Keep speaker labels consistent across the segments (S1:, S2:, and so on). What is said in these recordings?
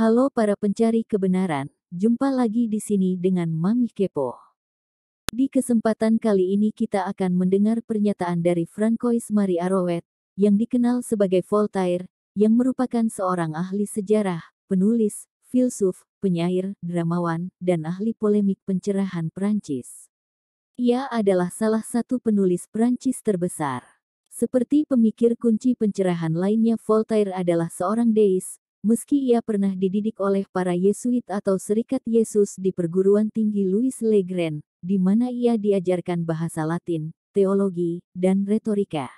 S1: Halo para pencari kebenaran, jumpa lagi di sini dengan Mami Kepo. Di kesempatan kali ini kita akan mendengar pernyataan dari Francois Marie Arouet, yang dikenal sebagai Voltaire, yang merupakan seorang ahli sejarah, penulis, filsuf, penyair, dramawan, dan ahli polemik pencerahan Prancis. Ia adalah salah satu penulis Prancis terbesar. Seperti pemikir kunci pencerahan lainnya, Voltaire adalah seorang deis. Meski ia pernah dididik oleh para Yesuit atau Serikat Yesus di perguruan tinggi Louis Le Grand, di mana ia diajarkan bahasa Latin, teologi, dan retorika.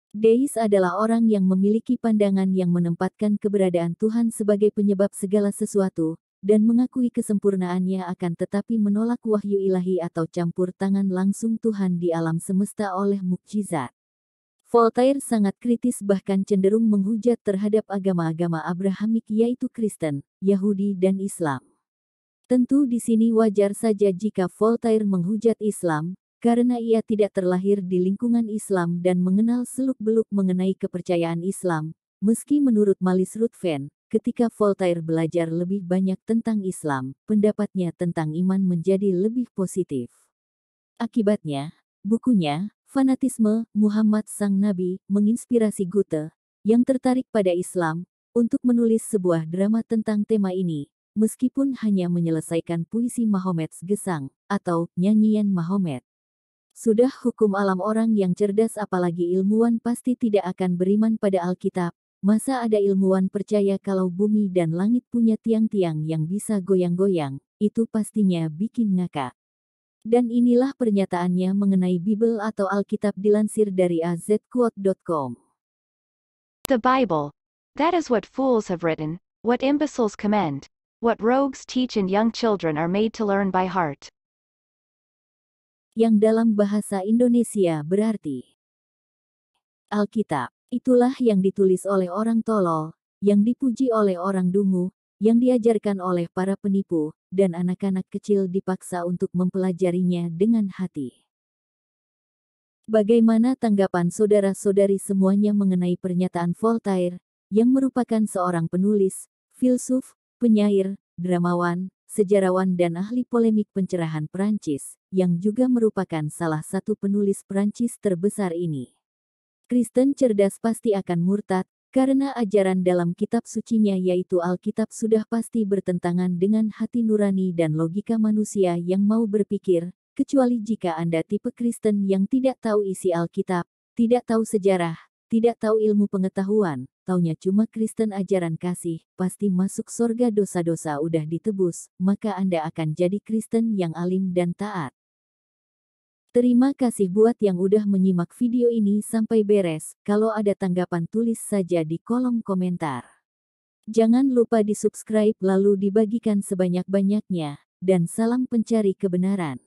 S1: Deis adalah orang yang memiliki pandangan yang menempatkan keberadaan Tuhan sebagai penyebab segala sesuatu, dan mengakui kesempurnaannya akan tetapi menolak wahyu ilahi atau campur tangan langsung Tuhan di alam semesta oleh mukjizat. Voltaire sangat kritis bahkan cenderung menghujat terhadap agama-agama Abrahamik yaitu Kristen, Yahudi dan Islam. Tentu di sini wajar saja jika Voltaire menghujat Islam, karena ia tidak terlahir di lingkungan Islam dan mengenal seluk-beluk mengenai kepercayaan Islam, meski menurut Maurice Ruthven, ketika Voltaire belajar lebih banyak tentang Islam, pendapatnya tentang iman menjadi lebih positif. Akibatnya, bukunya, Fanatisme, Muhammad Sang Nabi, menginspirasi Goethe, yang tertarik pada Islam, untuk menulis sebuah drama tentang tema ini, meskipun hanya menyelesaikan puisi Mahomet Gesang, atau nyanyian Mahomet. Sudah hukum alam orang yang cerdas apalagi ilmuwan pasti tidak akan beriman pada Alkitab, masa ada ilmuwan percaya kalau bumi dan langit punya tiang-tiang yang bisa goyang-goyang, itu pastinya bikin ngakak. Dan inilah pernyataannya mengenai Bible atau Alkitab dilansir dari azquote.com.
S2: The Bible. That is what fools have written, what imbeciles commend, what rogues teach and young children are made to learn by heart.
S1: Yang dalam bahasa Indonesia berarti Alkitab, itulah yang ditulis oleh orang tolol, yang dipuji oleh orang dungu, yang diajarkan oleh para penipu, dan anak-anak kecil dipaksa untuk mempelajarinya dengan hati. Bagaimana tanggapan saudara-saudari semuanya mengenai pernyataan Voltaire, yang merupakan seorang penulis, filsuf, penyair, dramawan, sejarawan dan ahli polemik pencerahan Prancis, yang juga merupakan salah satu penulis Prancis terbesar ini? Kristen cerdas pasti akan murtad, karena ajaran dalam kitab sucinya yaitu Alkitab sudah pasti bertentangan dengan hati nurani dan logika manusia yang mau berpikir, kecuali jika Anda tipe Kristen yang tidak tahu isi Alkitab, tidak tahu sejarah, tidak tahu ilmu pengetahuan, taunya cuma Kristen ajaran kasih, pasti masuk surga dosa-dosa udah ditebus, maka Anda akan jadi Kristen yang alim dan taat. Terima kasih buat yang udah menyimak video ini sampai beres. Kalau ada tanggapan tulis saja di kolom komentar. Jangan lupa di subscribe lalu dibagikan sebanyak-banyaknya. Dan salam pencari kebenaran.